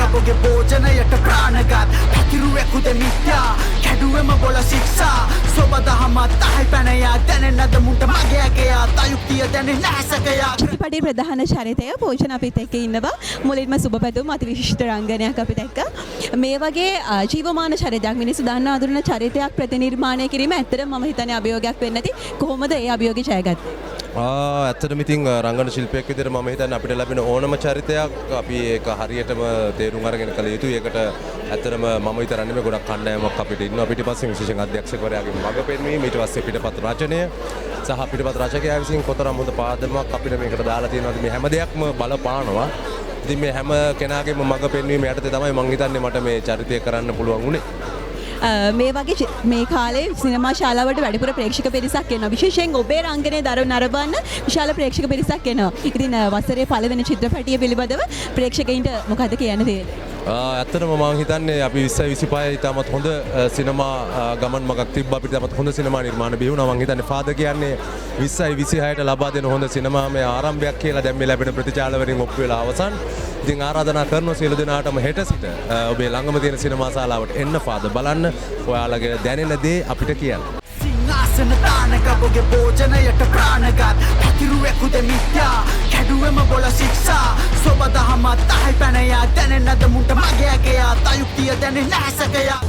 ඔබගේ භෝජනයට ප්‍රාණගත් පැතිරුවෙකුද මිත්‍යා කැඩුවෙම බොල ශික්ෂා සොබදහමත් අහයි පැනයා දැනෙන්නද මුන්ට මගේ ඇකයා තයුක්තිය දැනෙ නෑසකයා චිත්‍රපටයේ ප්‍රධාන චරිතය පෝෂණ අපිත් එක්ක ඉන්නවා මුලින්ම සුබපැතුම් අති විශිෂ්ට රංගනයක් අපිට එක්ක මේ වගේ ජීවමාන චරිතයක් මිනිස්සු දන්නා අඳුරන චරිතයක් ප්‍රතිනිර්මාණය කිරීම ඇත්තටම මම හිතන්නේ අභියෝගයක් වෙන්නේ නැති කොහොමද ඒ අභියෝගය ජයගත්තේ ඇත්තටම ඉතින් රංගන ශිල්පියෙක් විදිහට මම හිතන්නේ අපිට ලැබෙන ඕනම චරිතයක් අපි ඒක හරියටම තේරුම් අරගෙන කළ යුතුයි. ඒකට ඇත්තටම මම විතර නෙමෙයි ගොඩක් කණ්ඩායමක් අපිට ඉන්නවා. පිටිපස්සෙන් විශේෂයෙන් අධ්‍යක්ෂකවරයාගේ මඟ පෙන්වීම ඊට පස්සේ පිටපත් රචනය සහ පිටපත් රචකයා විසින් කොතරම් හොඳ පාදමක් අපිට මේකට දාලා තියෙනවද මේ හැම දෙයක්ම බලපානවා. ඉතින් මේ හැම කෙනාගේම මඟ පෙන්වීම යටතේ තමයි මම හිතන්නේ මට මේ චරිතය කරන්න පුළුවන් වුණේ. මේ වගේ මේ කාලේ සිනමා ශාලාවට වැඩිපුර ප්‍රේක්ෂක පිරිසක් එනවා. විශේෂයෙන් ඔබේ රංගනයේ නරඹන්න විශාල ප්‍රේක්ෂක පිරිසක් එනවා. ඉතින් වසරේ පළවෙනි චිත්‍රපටිය පිළිබඳව ප්‍රේක්ෂකයින්ට මොකද කියන්න තියෙන්නේ? ඇත්තටම මම හිතන්නේ අපි 2025 ඉතාමත් හොඳ සිනමා ගමන් මගක් තිබ්බා. අපිට ඉතාමත් හොඳ සිනමා නිර්මාණ බිහි වුණා. මම හිතන්නේ ෆාදර් කියන්නේ 2026ට ලබා දෙන හොඳ සිනමාමය ආරම්භයක් කියලා දැන් මේ ලැබෙන ප්‍රතිචාර වලින් ඔප්පු වෙලා අවසන්. ඉතින් ආරාධනා කරනවා සියලු දෙනාටම හෙට සිට ඔබේ ළඟම තියෙන සිනමා ශාලාවට එන්න ෆාදර් බලන්න. ඔයාලගේ දැනෙන දේ අපිට කියන්න. සිංහාසන තානක ඔබගේ භෝජනයට ප්‍රාණගත් පැතිරුවෙකුද මිත්‍යා කැඩුවෙම බොල ශික්ෂා සොබදහමත් අහයි පැනයා දැනෙන්නද මුන්ට මගේ ඇකයා තයුක්තිය දැනෙ නෑසකයා